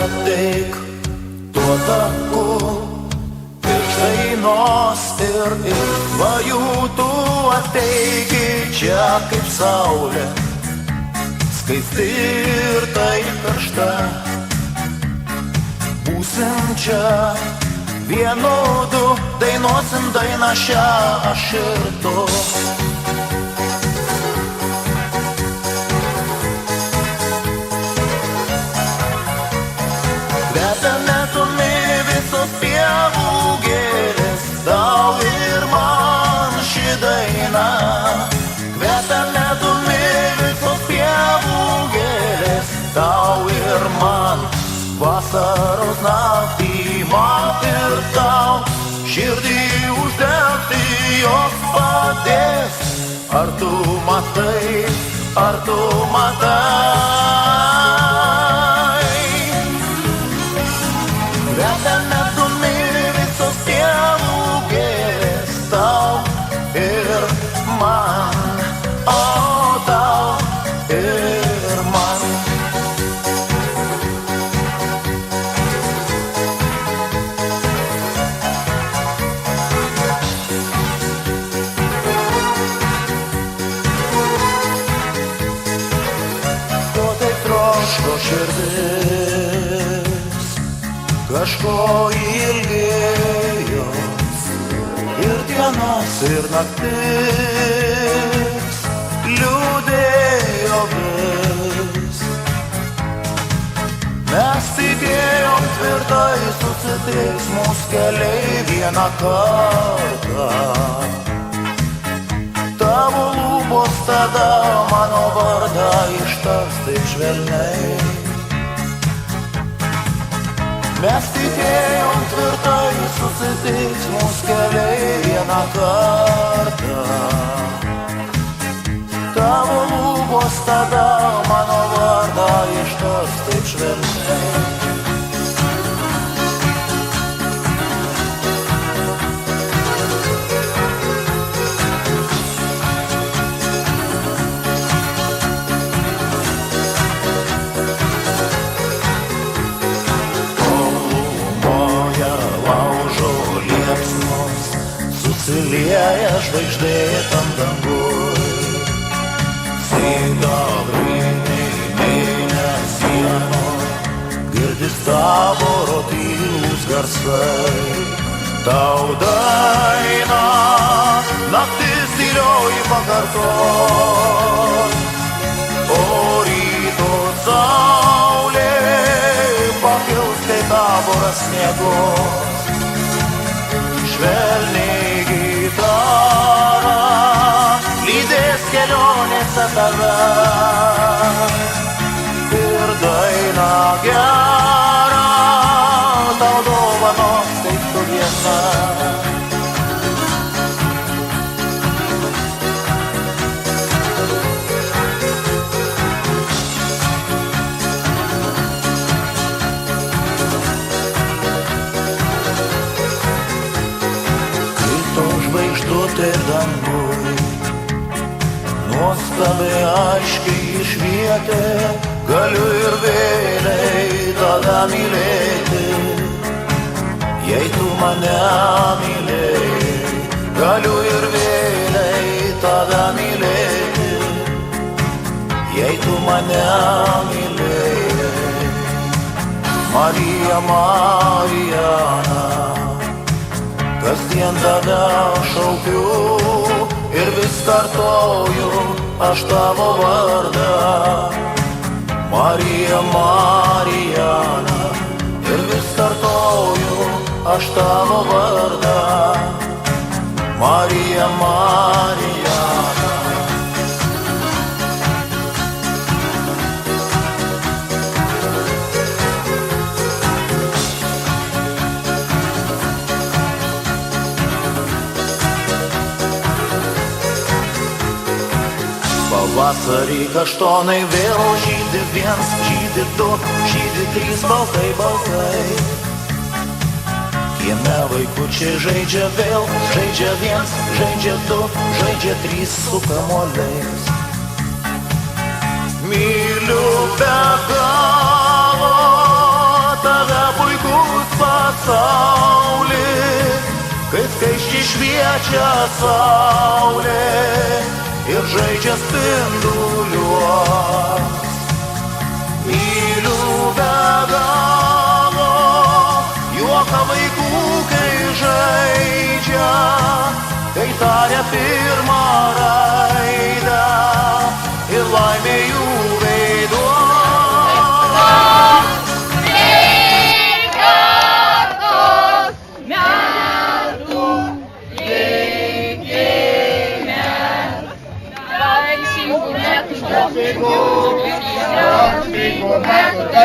Ateik tuo taku virš dainos ir vajutų ateiki čia kaip saulė, skaisti ir taip karšta. Būsim čia vienu du, dainuosim dainą šią aš ir tu. Kvepia metumi visos pievų gėlės, tau ir man ši daina. Kvepia metumi visos pievų gėlės, tau ir man. Vasaros naktį man ir tau, širdį uždegti jos padės. Ar tu matai, ar tu matai? Kvepia metumi visos pievų gėlės, tau ir man, o tau ir man. To taip troško širdis, kažko ilgėjos, ir dienos, ir naktis liūdėjo vis. Mes tikėjom tvirtai susitiks mūsų keliai vieną kartą. Tavo lūpos tada mano vardą ištars taip švelniai. Mes tikėjom tvirtai susitiks mūsų keliai vieną kartą. Tavo lūpos tada mano vardą ištars taip švelniai. Susilieja žvaigždėtam danguj, sidabriniai mėnesienoj, girdis tavo rotylūs garsai. Tau dainą naktis tylioji pakartot, o ryto saulė pakils, kai taboras miegos. Švelniai gitara lydės kelionėse tave ir dainą gerą tau dovanos kaip tu viena. Žvaigždutė danguj nuostabiai aiškiai išvietė, galiu ir vėliai tave mylėti. Jei tu mane mylėjai, galiu ir vėliai tave mylėti. Jei tu mane mylėjai, Marija, Marijana, kasdien tave šaukiu ir vis kartoju aš tavo vardą. Marija, Marijana, ir vis kartoju aš tavo vardą. Marija, Marijana. Pavasarį kaštonai vėl žydi viens, žydi du, žydi trys baltai baltai. Kieme vaikučiai žaidžia vėl, žaidžia viens, žaidžia du, žaidžia trys su kamuoliais. Myliu be galo tave puikus pasaulį, kai skaisčiai šviečia saulė ir žaidžia spinduliuos. Myliu be galo juoką vaikų, kai žaidžia, kai taria pirmą raidę ir laimė jų veiduos. Sveikų metų